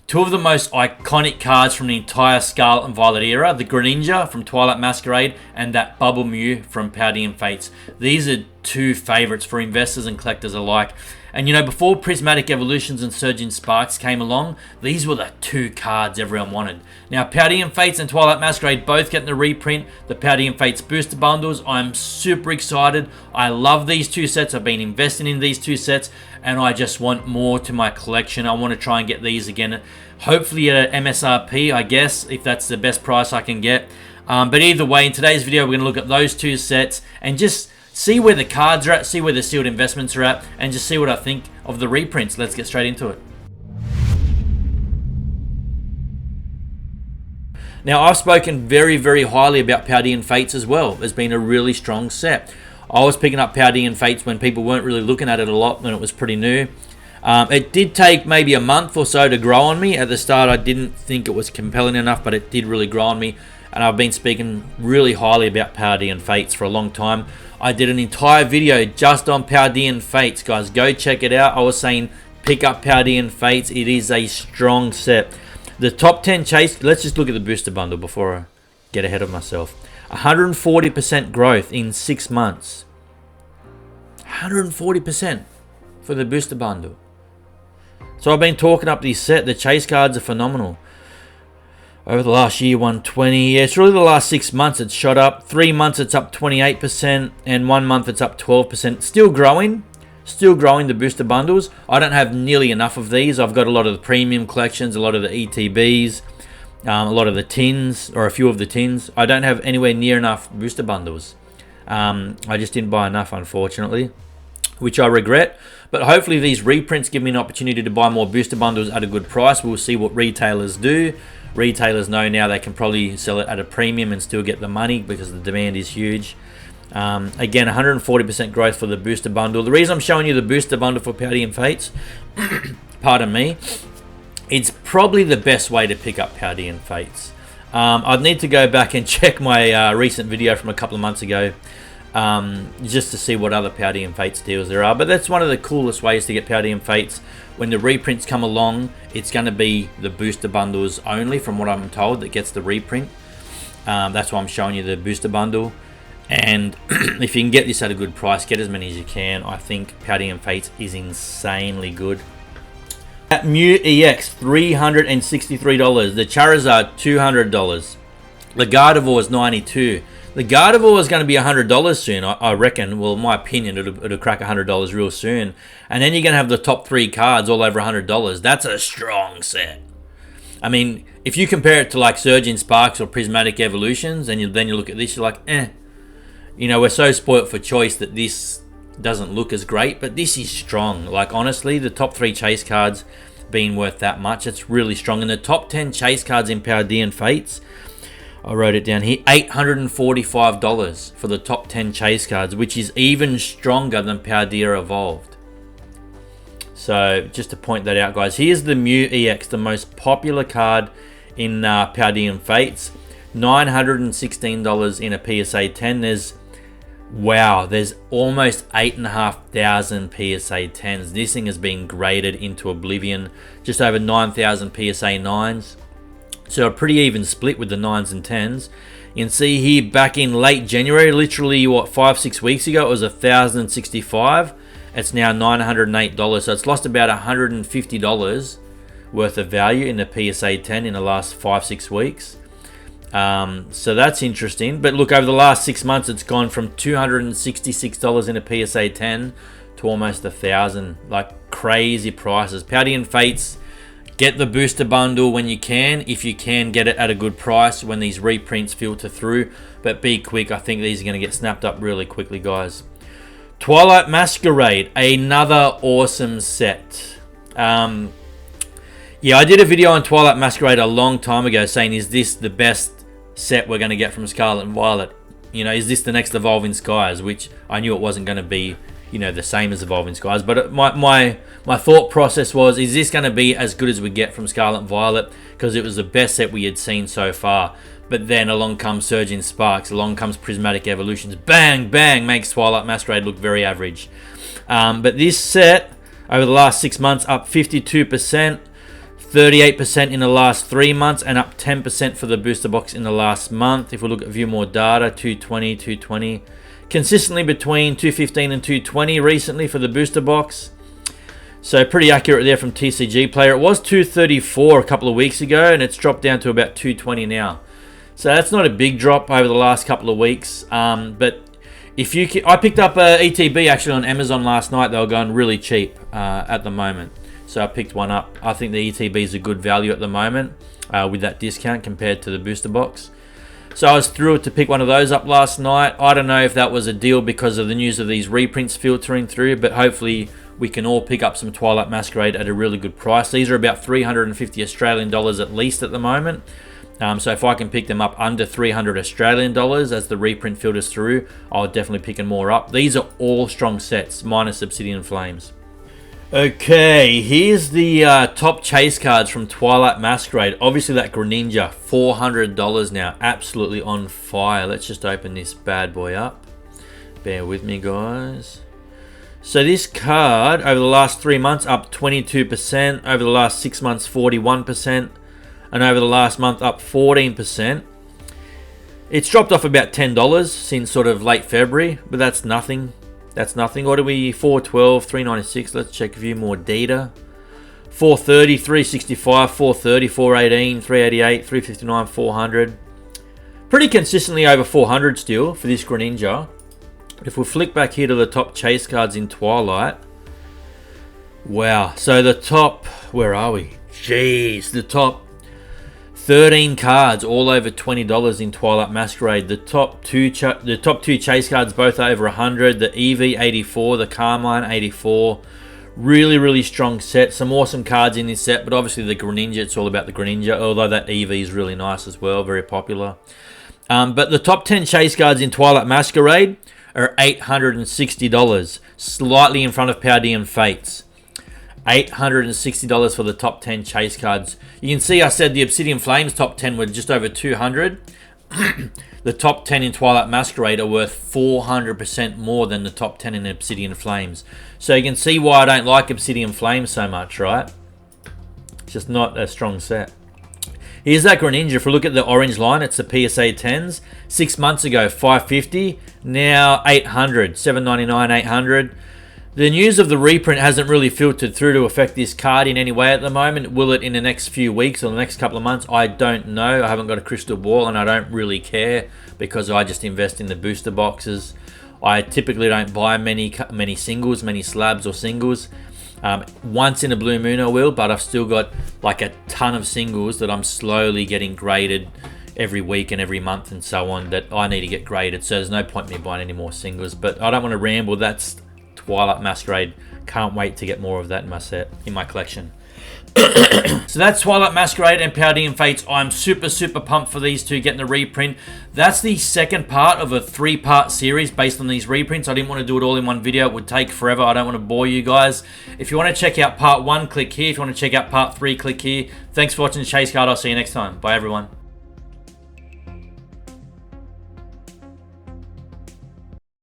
Two of the most iconic cards from the entire Scarlet and Violet era, the Greninja from Twilight Masquerade and that Bubble Mew from Paldean Fates. These are two favorites for investors and collectors alike. And you know, before Prismatic Evolutions and Surging Sparks came along, these were the two cards everyone wanted. Now, Paldean Fates and Twilight Masquerade both getting the reprint, the Paldean Fates booster bundles. I'm super excited. I love these two sets. I've been investing in these two sets, and I just want more to my collection. I want to try and get these again, hopefully at MSRP, I guess, if that's the best price I can get. But either way, in today's video, we're going to look at those two sets and just see where the cards are at, see where the sealed investments are at, and just see what I think of the reprints. Let's get straight into it. Now, I've spoken very, very highly about Paldean Fates as well. It's been a really strong set. I was picking up Paldean Fates when people weren't really looking at it a lot, when it was pretty new. It did take maybe a month or so to grow on me. At the start, I didn't think it was compelling enough, but it did really grow on me. And I've been speaking really highly about Paldean Fates for a long time. I did an entire video just on Paldean Fates, guys. Go check it out. I was saying pick up Paldean Fates. It is a strong set. The top 10 chase, let's just look at the booster bundle before I get ahead of myself. 140% growth in 6 months. 140% for the booster bundle. So I've been talking up this set. The chase cards are phenomenal. Over the last year, 120. Yeah, it's really the last 6 months it's shot up. 3 months it's up 28%, and 1 month it's up 12%. Still growing the booster bundles. I don't have nearly enough of these. I've got a lot of the premium collections, a lot of the ETBs, a lot of the tins, or a few of the tins. I don't have anywhere near enough booster bundles. I just didn't buy enough, unfortunately, which I regret. But hopefully these reprints give me an opportunity to buy more booster bundles at a good price. We'll see what retailers do. Retailers know now they can probably sell it at a premium and still get the money because the demand is huge. Again, 140% growth for the booster bundle. The reason I'm showing you the booster bundle for Paldean Fates, pardon me, it's probably the best way to pick up Paldean Fates. I'd need to go back and check my recent video from a couple of months ago just to see what other Paldean Fates deals there are. But that's one of the coolest ways to get Paldean Fates. When the reprints come along, it's going to be the booster bundles only, from what I'm told, that gets the reprint. That's why I'm showing you the booster bundle. And if you can get this at a good price, get as many as you can. I think Paldean Fates is insanely good. That Mew EX, $363. The Charizard, $200. The Gardevoir is $92. The Gardevoir is going to be $100 soon, I reckon. Well, in my opinion, it'll crack $100 real soon. And then you're going to have the top 3 cards all over $100. That's a strong set. I mean, if you compare it to like Surging Sparks or Prismatic Evolutions, and then you look at this, you're like, eh. You know, we're so spoilt for choice that this doesn't look as great, but this is strong. Like, honestly, the top 3 chase cards being worth that much, it's really strong. And the top 10 chase cards in Paldean Fates, I wrote it down here, $845 for the top 10 chase cards, which is even stronger than Paldea Evolved. So just to point that out, guys, here's the Mew EX, the most popular card in Paldean Fates. $916 in a PSA 10. There's almost 8,500 PSA 10s. This thing has been graded into oblivion. Just over 9,000 PSA 9s. So a pretty even split with the 9s and 10s. You can see here back in late January, literally what, 5-6 weeks ago, it was $1,065. It's now $908. So it's lost about $150 worth of value in the PSA 10 in the last 5-6 weeks. So that's interesting. But look, over the last 6 months, it's gone from $266 in a PSA 10 to almost $1,000. Like crazy prices. Paldean Fates, get the booster bundle when you can. If you can, get it at a good price when these reprints filter through. But be quick. I think these are going to get snapped up really quickly, guys. Twilight Masquerade, another awesome set. Yeah, I did a video on Twilight Masquerade a long time ago saying, is this the best set we're going to get from Scarlet and Violet? You know, is this the next Evolving Skies? Which I knew it wasn't going to be, you know, the same as Evolving Skies. But my thought process was, is this going to be as good as we get from Scarlet and Violet? Because it was the best set we had seen so far. But then along comes Surging Sparks, along comes Prismatic Evolutions. Bang, bang, makes Twilight Masquerade look very average. But this set, over the last 6 months, up 52%. 38% in the last 3 months, and up 10% for the booster box in the last month. If we look at view more data, 220, 220. Consistently between 215 and 220 recently for the booster box. So pretty accurate there from TCG Player. It was 234 a couple of weeks ago, and it's dropped down to about 220 now. So that's not a big drop over the last couple of weeks. But if you I picked up a ETB actually on Amazon last night. They were going really cheap at the moment. So I picked one up. I think the ETB is a good value at the moment with that discount compared to the booster box. So I was thrilled to pick one of those up last night. I don't know if that was a deal because of the news of these reprints filtering through, but hopefully we can all pick up some Twilight Masquerade at a really good price. These are about 350 Australian dollars at least at the moment. So if I can pick them up under 300 Australian dollars as the reprint filters through, I'll definitely pick them more up. These are all strong sets, minus Obsidian Flames. Okay, here's the top chase cards from Twilight Masquerade. Obviously that Greninja, $400 now, absolutely on fire. Let's just open this bad boy up. Bear with me, guys. So this card, over the last 3 months, up 22%. Over the last 6 months, 41%. And over the last month, up 14%. It's dropped off about $10 since sort of late February, but that's nothing. That's nothing. What are we? 412, 396. Let's check a few more data. 430, 365, 430, 418, 388, 359, 400. Pretty consistently over 400 still for this Greninja. If we flick back here to the top chase cards in Twilight. Wow. So the top, where are we? Jeez. The top 13 cards, all over $20 in Twilight Masquerade. The top two chase cards, both over 100. The Eevee 84, the Carmine 84. Really, really strong set. Some awesome cards in this set, but obviously the Greninja, it's all about the Greninja, although that Eevee is really nice as well, very popular. But the top 10 chase cards in Twilight Masquerade are $860, slightly in front of Paldean FATES. $860 for the top 10 chase cards. You can see I said the Obsidian Flames top 10 were just over 200. The top 10 in Twilight Masquerade are worth 400% more than the top 10 in Obsidian Flames. So you can see why I don't like Obsidian Flames so much, right? It's just not a strong set. Here's that Greninja. If we look at the orange line, it's the PSA 10s. 6 months ago, 550. Now 800, 799, 800. The news of the reprint hasn't really filtered through to affect this card in any way at the moment. Will it in the next few weeks or the next couple of months? I don't know. I haven't got a crystal ball and I don't really care because I just invest in the booster boxes. I typically don't buy many singles, many slabs or singles. Once in a blue moon I will, but I've still got like a ton of singles that I'm slowly getting graded every week and every month and so on that I need to get graded. So there's no point in me buying any more singles, but I don't want to ramble. That's Twilight Masquerade. Can't wait to get more of that in my set, in my collection. So that's Twilight Masquerade and Paldean FATES. I'm super pumped for these two getting the reprint. That's the second part of a 3-part series based on these reprints. I didn't want to do it all in one video. It would take forever. I don't want to bore you guys. If you want to check out part 1, click here. If you want to check out part 3, click here. Thanks for watching the Chase Card. I'll see you next time. Bye, everyone.